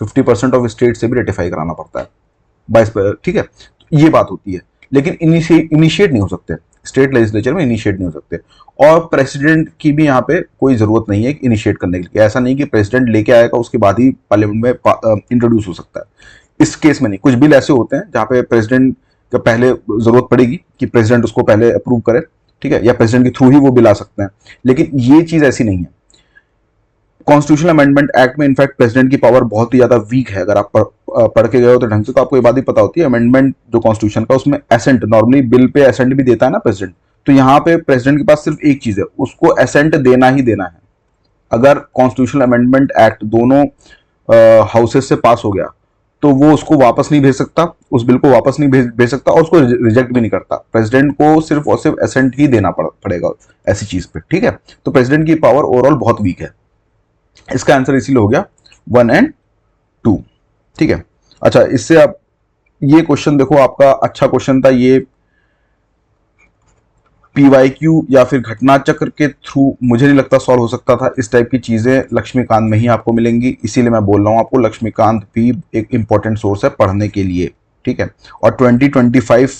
50% ऑफ स्टेट से भी रेटिफाई कराना पड़ता है 22, ठीक है, ये बात होती है। लेकिन इनिशिएट नहीं हो सकते, स्टेट लेजिस्लेचर में इनिशिएट नहीं हो सकते। और प्रेसिडेंट की भी यहाँ पे कोई जरूरत नहीं है इनिशिएट करने के लिए, ऐसा नहीं कि प्रेसिडेंट लेके आएगा उसके बाद ही पार्लियामेंट में इंट्रोड्यूस हो सकता है, इस केस में नहीं। कुछ बिल ऐसे होते हैं जहाँ पे प्रेसिडेंट का पहले जरूरत पड़ेगी कि प्रेसिडेंट उसको पहले अप्रूव करे, ठीक है, या प्रेसिडेंट के थ्रू ही वो बिल आ सकते हैं, लेकिन ये चीज ऐसी नहीं है। कॉन्स्टिट्यूशनल अमेंडमेंट एक्ट में इनफैक्ट प्रेसिडेंट की पावर बहुत ही ज्यादा वीक है, अगर आप पढ़ के गए हो तो ढंग से, तो आपको ये बात ही पता होती है। अमेंडमेंट जो कॉन्स्टिट्यूशन का, उसमें एसेंट, नॉर्मली बिल पे एसेंट भी देता है ना प्रेसिडेंट, तो यहाँ पे प्रेसिडेंट के पास सिर्फ एक चीज है, उसको एसेंट देना ही देना है। अगर कॉन्स्टिट्यूशनल अमेंडमेंट एक्ट दोनों हाउसेस से पास हो गया तो वो उसको वापस नहीं भेज सकता, उस बिल को वापस नहीं भेज सकता, और उसको रिजेक्ट भी नहीं करता। प्रेसिडेंट को सिर्फ और सिर्फ एसेंट ही देना पड़ेगा ऐसी चीज पे, ठीक है। तो प्रेसिडेंट की पावर ओवरऑल बहुत वीक है। इसका आंसर इसीलिए हो गया 1 और 2, ठीक है। अच्छा, इससे आप ये क्वेश्चन देखो, आपका अच्छा क्वेश्चन था ये, PYQ या फिर घटना चक्र के थ्रू मुझे नहीं लगता सॉल्व हो सकता था। इस टाइप की चीजें लक्ष्मीकांत में ही आपको मिलेंगी, इसीलिए मैं बोल रहा हूं आपको, लक्ष्मीकांत भी एक इंपॉर्टेंट सोर्स है पढ़ने के लिए, ठीक है। और 2025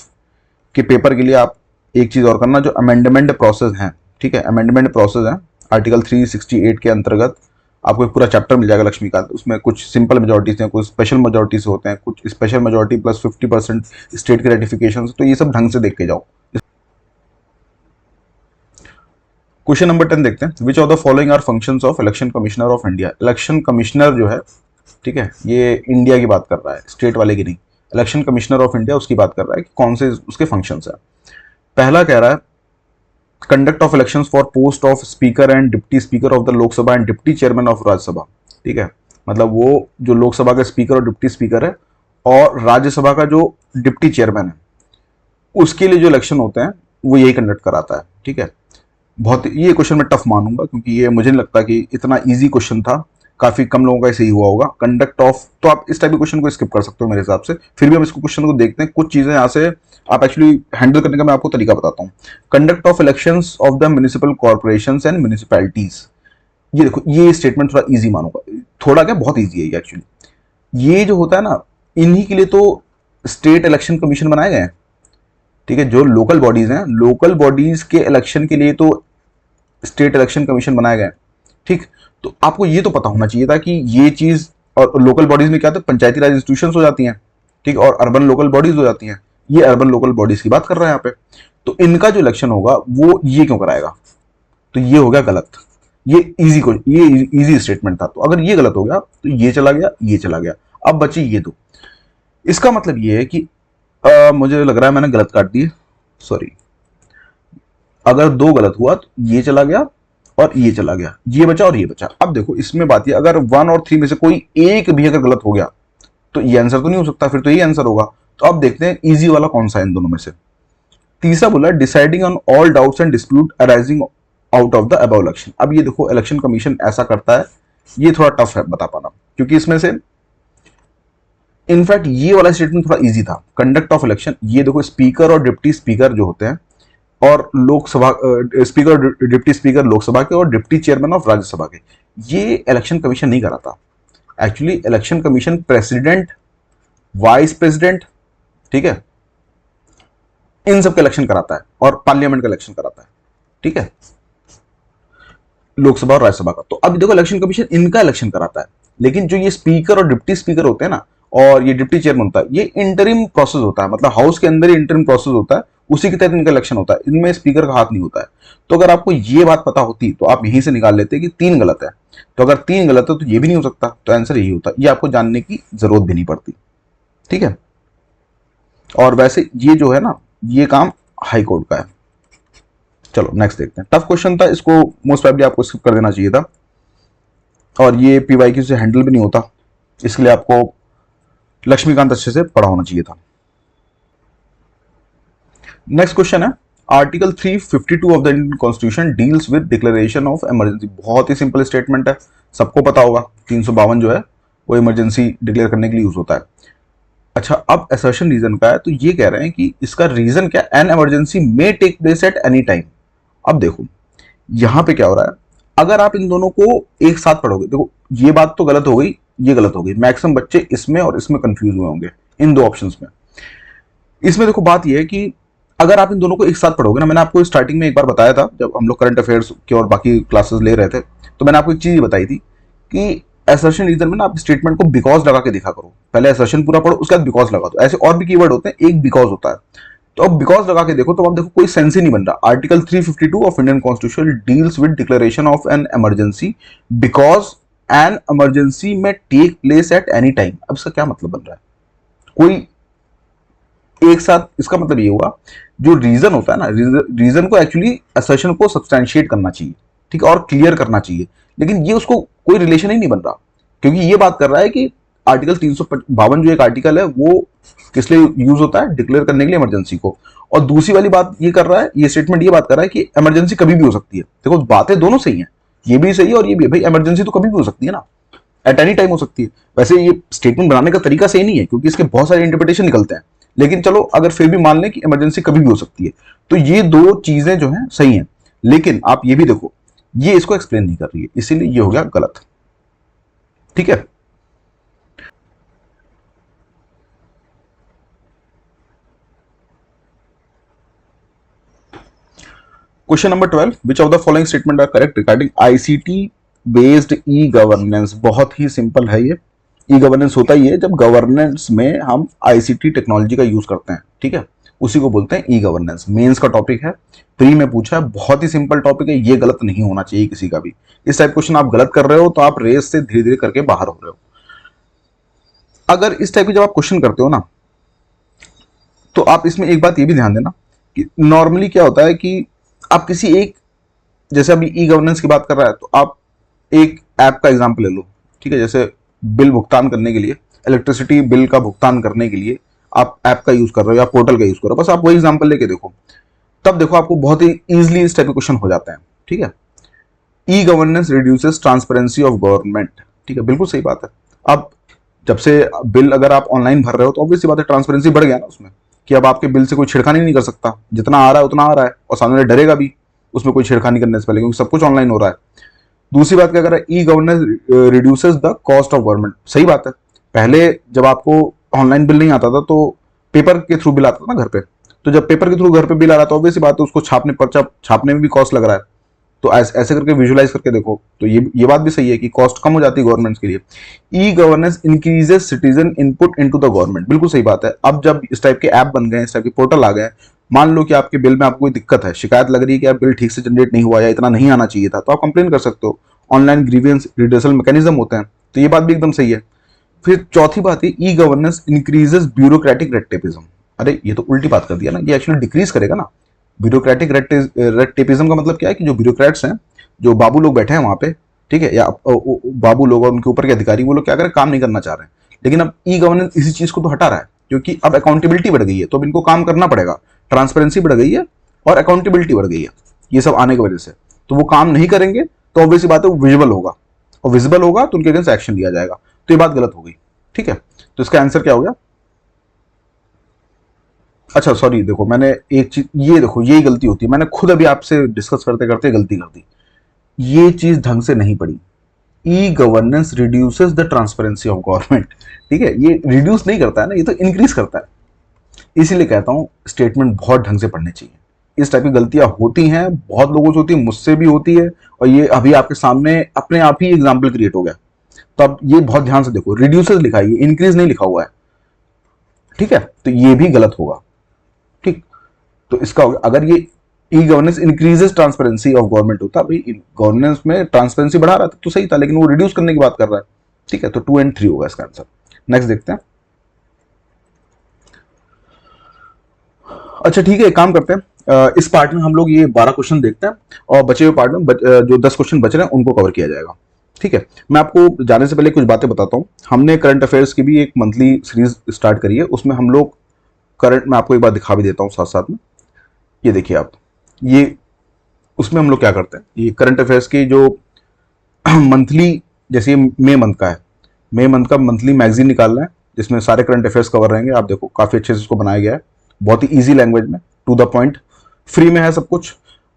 के पेपर के लिए आप एक चीज और करना, जो अमेंडमेंट प्रोसेस है, ठीक है, अमेंडमेंट प्रोसेस है, आर्टिकल 368 के अंतर्गत आपको एक पूरा चैप्टर मिल जाएगा लक्ष्मीकांत। उसमें कुछ सिंपल मेजोरिटीज हैं, कुछ स्पेशल मेजोरिटीज होते हैं, कुछ स्पेशल मेजोरिटी प्लस 50% स्टेट के रेटिफिकेशन, तो ये सब ढंग से देख के जाओ। क्वेश्चन नंबर 10 देखते हैं। Which of the following are functions of election commissioner of India. Election commissioner जो है, ठीक है, ये इंडिया की बात कर रहा है, स्टेट वाले की नहीं। इलेक्शन कमिश्नर ऑफ इंडिया उसकी बात कर रहा है कि कौन से उसके फंक्शंस है। पहला कह रहा है conduct of elections for post of speaker and deputy speaker of the Lok Sabha and deputy chairman of Rajya Sabha, ठीक है, मतलब वो जो लोकसभा का स्पीकर और डिप्टी स्पीकर है और राज्यसभा का जो डिप्टी चेयरमैन है, उसके लिए जो इलेक्शन होते हैं वो यही कंडक्ट कराता है। ठीक है, बहुत ये क्वेश्चन मैं टफ मानूंगा क्योंकि ये मुझे नहीं लगता कि इतना इजी क्वेश्चन था, काफी कम लोगों का सही हुआ होगा। कंडक्ट ऑफ, तो आप इस टाइप के क्वेश्चन को स्किप कर सकते हो मेरे हिसाब से। फिर भी हम इसको क्वेश्चन को देखते हैं, कुछ चीजें यहाँ से आप एक्चुअली हैंडल करने का मैं आपको तरीका बताता हूँ। Conduct of elections of the municipal corporations and municipalities, ये देखो ये स्टेटमेंट थोड़ा इजी मानूंगा, थोड़ा क्या बहुत इजी है ये एक्चुअली। ये जो होता है ना, इन्हीं के लिए तो स्टेट इलेक्शन कमीशन बनाए गए हैं। ठीक है, जो लोकल बॉडीज हैं, लोकल बॉडीज के इलेक्शन के लिए तो स्टेट इलेक्शन कमीशन बनाए गए। ठीक, तो आपको ये तो पता होना चाहिए था कि ये चीज, और लोकल बॉडीज में क्या होता है, पंचायती राज इंस्टीट्यूशंस हो जाती हैं। ठीक, और अर्बन लोकल बॉडीज हो जाती हैं। ये अर्बन लोकल बॉडीज की बात कर रहे हैं यहाँ पे। तो इनका जो इलेक्शन होगा वो ये क्यों कराएगा, तो ये हो गया गलत। ये इजी को ये इजी स्टेटमेंट था, तो अगर ये गलत हो गया तो ये चला गया, ये चला गया, अब बची ये दो। इसका मतलब ये है कि मुझे लग रहा है मैंने गलत काट दिए, सॉरी। अगर दो गलत हुआ तो ये चला गया और ये चला गया, ये बचा और ये बचा। अब देखो इसमें बात ये, अगर 1 और 3 में से कोई एक भी अगर गलत हो गया तो ये आंसर तो नहीं हो सकता, फिर तो ये आंसर होगा। तो अब देखते हैं इजी वाला कौन सा है इन दोनों में से। तीसरा बोला deciding on all doubts and dispute arising out of the above election. अब ये देखो इलेक्शन कमीशन ऐसा करता है, ये थोड़ा टफ है बता पाना, क्योंकि इसमें से इनफैक्ट ये वाला स्टेटमेंट थोड़ा इजी था। कंडक्ट ऑफ इलेक्शन, ये देखो स्पीकर और डिप्टी स्पीकर जो होते हैं, और लोकसभा स्पीकर और डिप्टी स्पीकर लोकसभा के और डिप्टी चेयरमैन ऑफ राज्यसभा के, ये इलेक्शन कमीशन नहीं कराता। Actually election commission president, vice president, ठीक है, इन सब का इलेक्शन कराता है और पार्लियामेंट का इलेक्शन कराता है। ठीक है, लोकसभा और राज्यसभा का। तो अब देखो इलेक्शन कमीशन इनका इलेक्शन कराता है, लेकिन जो ये स्पीकर और डिप्टी स्पीकर होते हैं ना, और ये डिप्टी चेयरमैन होता है, ये इंटरिम प्रोसेस होता है, मतलब हाउस के अंदर ही इंटरिम प्रोसेस होता है, उसी के तहत इनका इलेक्शन होता है। इनमें स्पीकर का हाथ नहीं होता है। तो अगर आपको ये बात पता होती तो आप यहीं से निकाल लेते कि 3 गलत है। तो अगर 3 गलत है तो ये भी नहीं हो सकता, तो आंसर यही होता। ये आपको जानने की जरूरत भी नहीं पड़ती। ठीक है, और वैसे ये जो है ना, ये काम हाई कोर्ट का है। चलो नेक्स्ट देखते हैं। टफ क्वेश्चन था, इसको मोस्ट प्रोबेबली आपको स्किप कर देना चाहिए था, और ये पीवाईक्यू से हैंडल भी नहीं होता, इसके लिए आपको लक्ष्मीकांत अच्छे से पढ़ा होना चाहिए था। नेक्स्ट क्वेश्चन है, article 352 of the Indian constitution deals with declaration of emergency. बहुत ही सिंपल स्टेटमेंट है, सबको पता होगा। 352 जो है वो इमरजेंसी डिक्लेयर करने के लिए यूज होता है। अच्छा, अब असर्शन रीजन का है, तो ये कह रहे हैं कि इसका रीजन क्या, an emergency may take place at any time. अब देखो यहां पे क्या हो रहा है, अगर आप इन दोनों को एक साथ पढ़ोगे, देखो ये बात तो गलत हो गई, ये गलत हो गई। मैक्सिमम बच्चे इसमें और इसमें कंफ्यूज हुए होंगे, इन दो ऑप्शंस में। इसमें देखो बात यह है कि अगर आप इन दोनों को एक साथ पढ़ोगे ना, मैंने आपको स्टार्टिंग में एक बार बताया था जब हम लोग करंट अफेयर्स के और बाकी क्लासेस ले रहे थे, तो मैंने आपको एक चीज बताई थी कि असर्शन रीजन में ना आप स्टेटमेंट को बिकॉज लगा के देखा करो। पहले असर्शन पूरा पढ़ो, उसके बाद बिकॉज लगा दो। ऐसे और भी कीवर्ड होते हैं, एक बिकॉज होता है। तो अब बिकॉज लगा के देखो, तो अब देखो कोई सेंस ही नहीं बन रहा। Article 352 of Indian constitution deals with declaration of an emergency because an emergency में take place at any time. अब इसका क्या मतलब बन रहा है, कोई एक साथ, इसका मतलब ये हुआ जो रीजन होता है ना, रीजन को एक्चुअली असर्शन को सब्सटैंशिएट करना चाहिए, ठीक है, और क्लियर करना चाहिए, लेकिन ये उसको कोई रिलेशन ही नहीं बन रहा, क्योंकि ये बात कर रहा है कि आर्टिकल 352 जो एक आर्टिकल है वो किस लिए यूज होता है, डिक्लेयर करने के लिए इमरजेंसी को। और दूसरी वाली बात ये कर रहा है, ये स्टेटमेंट ये बात कर रहा है कि इमरजेंसी कभी भी हो सकती है। देखो बातें दोनों सही है, ये भी सही है और ये भी, भाई इमरजेंसी तो कभी भी हो सकती है ना, एट एनी टाइम हो सकती है। वैसे ये स्टेटमेंट बनाने का तरीका सही नहीं है, क्योंकि इसके बहुत सारे इंटरप्रिटेशन निकलते हैं, लेकिन चलो अगर फिर भी मान लें कि इमरजेंसी कभी भी हो सकती है, तो ये दो चीजें जो हैं सही हैं। लेकिन आप ये भी देखो, ये इसको एक्सप्लेन नहीं कर रही है, इसीलिए ये हो गया गलत। ठीक है, question number 12, which of the following statement are correct regarding ICT based e governance. बहुत ही सिंपल है ये। ई गवर्नेंस होता ही है जब गवर्नेंस में हम आईसीटी टेक्नोलॉजी का यूज करते हैं, ठीक है, उसी को बोलते हैं ई गवर्नेंस। मेंस का टॉपिक है, प्री में पूछा है, बहुत ही सिंपल टॉपिक है, ये गलत नहीं होना चाहिए किसी का भी। इस टाइप क्वेश्चन आप गलत कर रहे हो तो आप रेस से धीरे धीरे करके बाहर हो रहे हो। अगर इस टाइप की जब आप क्वेश्चन करते हो ना, तो आप इसमें एक बात ये भी ध्यान देना कि नॉर्मली क्या होता है कि आप किसी एक, जैसे अभी ई गवर्नेंस की बात कर रहा है, तो आप एक ऐप का एग्जांपल ले लो, ठीक है, जैसे बिल भुगतान करने के लिए, इलेक्ट्रिसिटी बिल का भुगतान करने के लिए आप ऐप का यूज कर रहे हो या पोर्टल का यूज कर रहे हो, बस आप वही एग्जांपल लेके देखो। तब देखो आपको बहुत ही ईजिली इस टाइप के क्वेश्चन हो जाते हैं। ठीक है, e governance reduces transparency of government. ठीक है, बिल्कुल सही बात है। अब जब से बिल अगर आप ऑनलाइन भर रहे हो तो ऑब्वियसली बात है ट्रांसपेरेंसी बढ़ गया ना उसमें, कि अब आपके बिल से कोई छेड़खानी नहीं कर सकता, जितना आ रहा है उतना आ रहा है, और सामने वाला डरेगा भी उसमें कोई छेड़खानी करने से पहले, क्योंकि सब कुछ ऑनलाइन हो रहा है। दूसरी बात क्या कर रहा है, e governance reduces the cost of government. सही बात है, पहले जब आपको ऑनलाइन बिल नहीं आता था तो पेपर के थ्रू बिल आता था ना घर पे, तो जब पेपर के थ्रू घर पे बिल आ रहा था ऑब्वियसली बात है उसको छापने, पर्चा छापने में भी कॉस्ट लग रहा है। तो ऐसे करके विजुलाइज करके देखो तो ये बात भी सही है कि कॉस्ट कम हो जाती है गवर्नमेंट के लिए। E governance increases citizen input into the government. बिल्कुल सही बात है। अब जब इस टाइप के ऐप बन गए, इस टाइप के पोर्टल आ गए, मान लो कि आपके बिल में आपको कोई दिक्कत है, शिकायत लग रही है कि यार बिल ठीक से जनरेट नहीं हुआ या इतना नहीं आना चाहिए था, तो आप कंप्लेन कर सकते हो। ऑनलाइन ग्रीवियंस रिड्यूसल मैकेनिज्म होते हैं, तो ये बात भी एकदम सही है। फिर चौथी बात है, e governance increases bureaucratic red tapism. अरे ये तो उल्टी बात कर दिया ना, ये एक्चुअली डिक्रीज करेगा ना। ब्यूरोक्रेटिक रेड टेपिज्म का मतलब क्या है कि जो ब्यूरोक्रेट्स हैं, जो बाबू लोग बैठे हैं वहां पे, ठीक है, या बाबू लोग और उनके ऊपर के अधिकारी, वो लोग क्या करें, काम नहीं करना चाह रहे हैं। लेकिन अब ई गवर्नेंस इसी चीज को तो हटा रहा है, क्योंकि अब अकाउंटेबिलिटी बढ़ गई है, तो अब इनको काम करना पड़ेगा। ट्रांसपेरेंसी बढ़ गई है और अकाउंटेबिलिटी बढ़ गई है, ये सब आने की वजह से। तो वो काम नहीं करेंगे तो ऑब्वियसली बात है वो विजिबल होगा, और विजिबल होगा तो उनके अगेंस्ट एक्शन लिया जाएगा। तो ये बात गलत हो गई। ठीक है, तो इसका आंसर क्या हो गया? अच्छा सॉरी, देखो मैंने एक चीज, ये देखो यही गलती होती है, मैंने खुद अभी आपसे डिस्कस करते करते गलती कर दी, ये चीज ढंग से नहीं पढ़ी। E governance reduces the transparency of government. ठीक है, ये रिड्यूस नहीं करता है ना, ये तो इंक्रीज करता है। इसीलिए कहता हूं स्टेटमेंट बहुत ढंग से पढ़ने चाहिए। इस टाइप की गलतियां होती हैं, बहुत लोगों से होती है, मुझसे भी होती है, और ये अभी आपके सामने अपने आप ही एग्जाम्पल क्रिएट हो गया। तो अब ये बहुत ध्यान से देखो, रिड्यूसेस लिखा है, इंक्रीज नहीं लिखा हुआ है। ठीक है, तो ये भी गलत होगा। ठीक, तो इसका होगा, अगर ये e governance increases transparency of government होता, भाई गवर्नेंस में ट्रांसपेरेंसी बढ़ा रहा था तो सही था, लेकिन वो रिड्यूस करने की बात कर रहा है। ठीक है, तो 2 और 3 होगा इसका आंसर। नेक्स्ट देखते हैं। अच्छा ठीक है, एक काम करते हैं, इस पार्ट में हम लोग ये 12 क्वेश्चन देखते हैं, और बचे हुए पार्ट में जो 10 क्वेश्चन बच रहे हैं उनको कवर किया जाएगा। ठीक है, मैं आपको जाने से पहले कुछ बातें बताता हूँ। हमने करंट अफेयर्स की भी एक मंथली सीरीज स्टार्ट करी है, उसमें हम लोग करंट, मैं आपको एक बार दिखा भी देता हूँ साथ साथ में। ये देखिए आप, ये उसमें हम लोग क्या करते हैं, ये करंट अफेयर्स की जो मंथली, जैसे मई मंथ का है, मई मंथ का मंथली मैगजीन निकालना है, जिसमें सारे करंट अफेयर्स कवर रहेंगे। आप देखो काफी अच्छे से इसको बनाया गया है, बहुत ही इजी लैंग्वेज में, टू द पॉइंट, फ्री में है सब कुछ।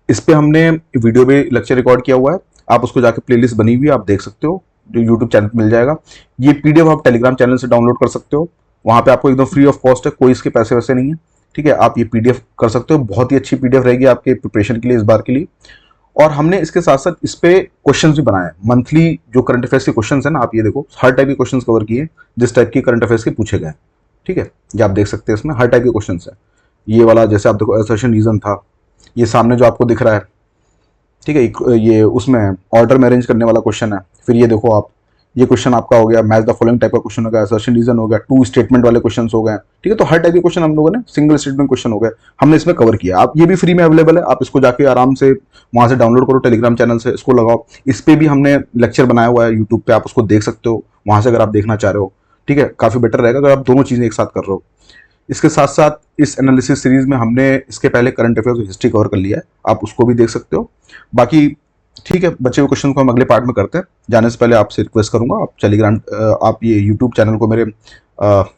इस पे हमने वीडियो भी लेक्चर रिकॉर्ड किया हुआ है, आप उसको जाके प्लेलिस्ट बनी हुई है, आप देख सकते हो, जो यूट्यूब चैनल मिल जाएगा। ये पीडीएफ आप टेलीग्राम चैनल से डाउनलोड कर सकते हो, वहां पे आपको एकदम फ्री ऑफ कॉस्ट है, कोई इसके पैसे वैसे नहीं है। ठीक है, आप ये पीडीएफ कर सकते हो, बहुत ही अच्छी पीडीएफ रहेगी आपके प्रिपरेशन के लिए, इस बार के लिए। और हमने इसके साथ साथ इस पे क्वेश्चन भी बनाए, मंथली जो करंट अफेयर्स के क्वेश्चन है ना, आप ये देखो हर टाइप के क्वेश्चन कवर किए, जिस टाइप के करंट अफेयर्स के पूछे गए। ठीक है, ये आप देख सकते हैं, इसमें हर टाइप के क्वेश्चन है। ये वाला जैसे आप देखो असर्शन रीजन था, ये सामने जो आपको दिख रहा है, ठीक है, ये उसमें ऑर्डर में अरेंज करने वाला क्वेश्चन है। फिर ये देखो आप, ये क्वेश्चन आपका हो गया मैच द फॉलोइंग टाइप का क्वेश्चन हो गया, असर्शन रीजन हो गया, 2 स्टेटमेंट वाले क्वेश्चन हो गए। ठीक है, तो हर टाइप के क्वेश्चन हम लोगों ने, सिंगल स्टेटमेंट क्वेश्चन हो गए, हमने इसमें कवर किया। आप ये भी फ्री में अवेलेबल है, आप इसको जाके आराम से वहां से डाउनलोड करो, टेलीग्राम चैनल से इसको लगाओ। इस पे भी हमने लेक्चर बनाया हुआ है यूट्यूब पे, आप उसको देख सकते हो वहां से, अगर आप देखना चाह रहे हो। ठीक है, काफी बेटर रहेगा अगर आप दोनों चीजें एक साथ कर रहे हो। इसके साथ साथ इस एनालिसिस सीरीज में हमने इसके पहले करंट अफेयर्स और हिस्ट्री कवर कर लिया है, आप उसको भी देख सकते हो। बाकी ठीक है, बचे हुए क्वेश्चन को हम अगले पार्ट में करते हैं। जाने से पहले आपसे रिक्वेस्ट करूंगा, आप टेलीग्राम, आप ये यूट्यूब चैनल को मेरे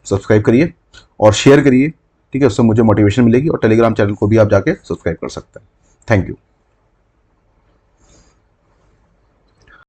सब्सक्राइब करिए और शेयर करिए। ठीक है, उससे मुझे मोटिवेशन मिलेगी, और टेलीग्राम चैनल को भी आप जाके सब्सक्राइब कर सकते हैं। Thank you.